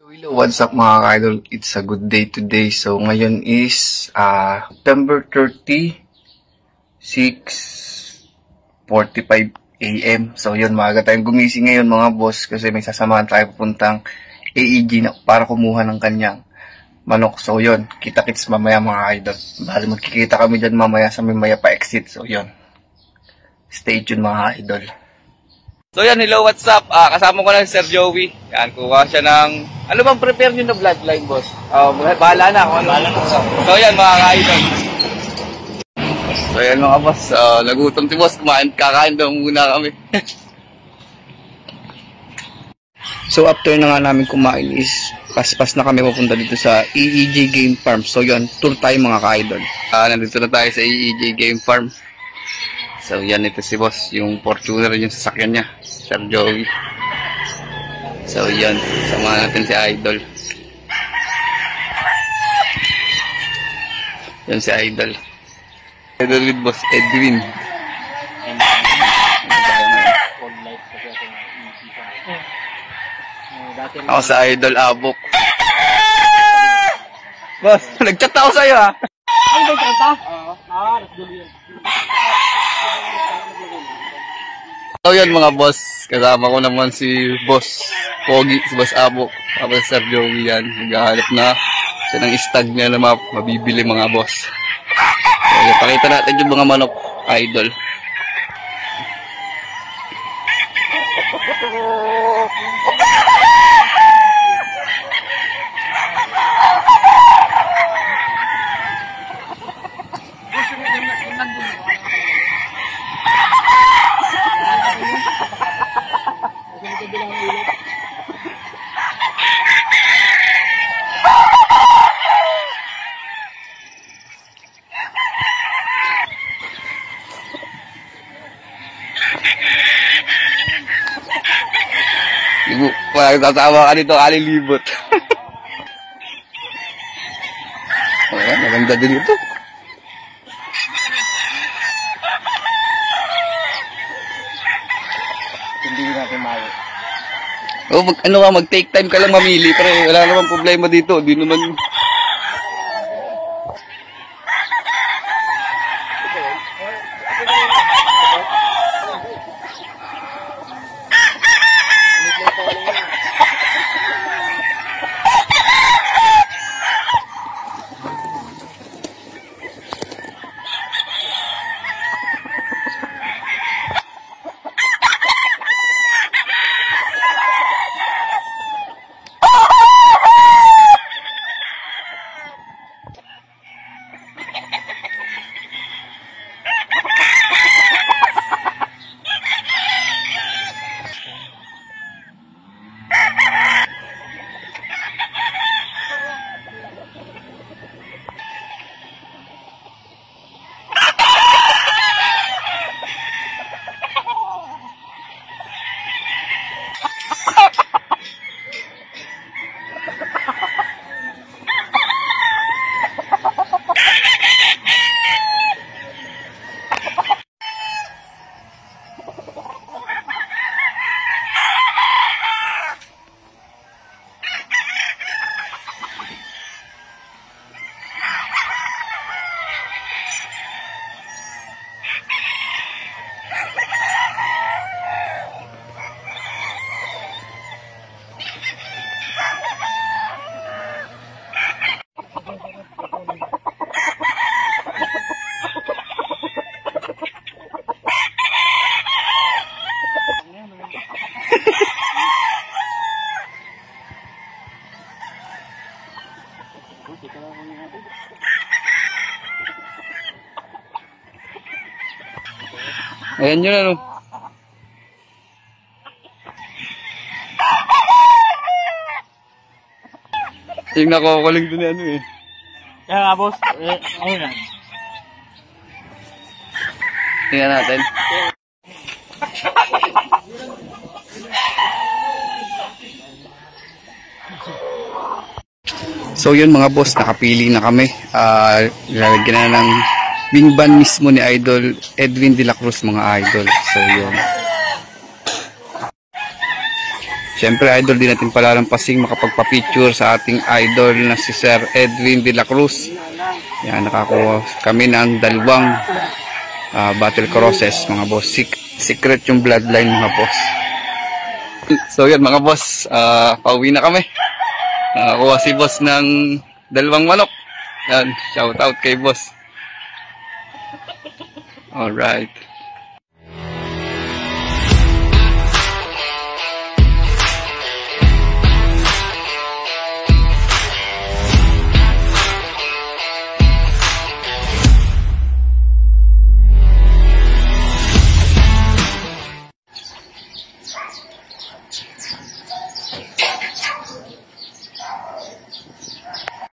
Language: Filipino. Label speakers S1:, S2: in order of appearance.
S1: Hello, what's up mga ka-idol? It's a good day today. So ngayon is September 30, 6:45 AM. So yun, maaga tayong gumising ngayon mga boss kasi may sasamahan tayo pupuntang AEG na para kumuha ng kanyang manok. So yun, kita-kits mamaya mga idol. Bali magkikita kami dyan mamaya sa may maya pa exit. So yun, stay tuned mga idol. So yan, hello, what's up? Kasama ko lang si Sir Joey. Yan, kuha siya ng... Ano bang prepare nyo na bloodline, boss? Bahala na ako. Bahala na. So yan, mga ka-idol. So yan, mga boss. Nagutom si boss. Kakain daw muna kami. So after na nga namin kumain is paspas na kami pupunta dito sa AEG Game Farm. So yan, tour tayo mga ka-idol. Nandito na tayo sa AEG Game Farm. So yan, ito si boss, yung Fortuner yung sasakyan niya, Sir Joey. So yan, samahan natin si Idol. Yan si Idol. Idol with boss Edwin. Ako sa Idol Abok. Boss, nag-chat ako sa'yo ha.
S2: Ay, nag-chat ka? Nagdulo yan.
S1: So yan mga boss, kasama ko naman si Boss Pogi, si Boss Abok, tapos Sir Joey yan, naghahanap na siya ng stag niya na mabibili mga boss. So yan, pakita natin yung mga manok, idol. Tatawa ka dito, alilibot. Ayan, maganda din ito.
S2: Hindi natin mayo.
S1: Oh, mag-take time ka lang mamili, pre. Wala namang problema dito. Di naman... Ayan yun ano. Yung nakukuling doon ano eh.
S2: Kaya nga boss, ayun na.
S1: Tingnan natin. So yun mga boss, nakapili na kami. Lalagyan na ng wing ban mismo ni Idol Edwin de la Cruz mga idol. So yun. Siyempre, idol, di natin palalampasing makapagpa-picture sa ating idol na si Sir Edwin de la Cruz. Yan, nakakuha kami ng dalawang battle crosses, mga boss. Secret yung bloodline, mga boss. So, yan, mga boss. Pauwi na kami. Nakakuha si boss ng dalawang manok. Yan, shout out kay boss. Alright.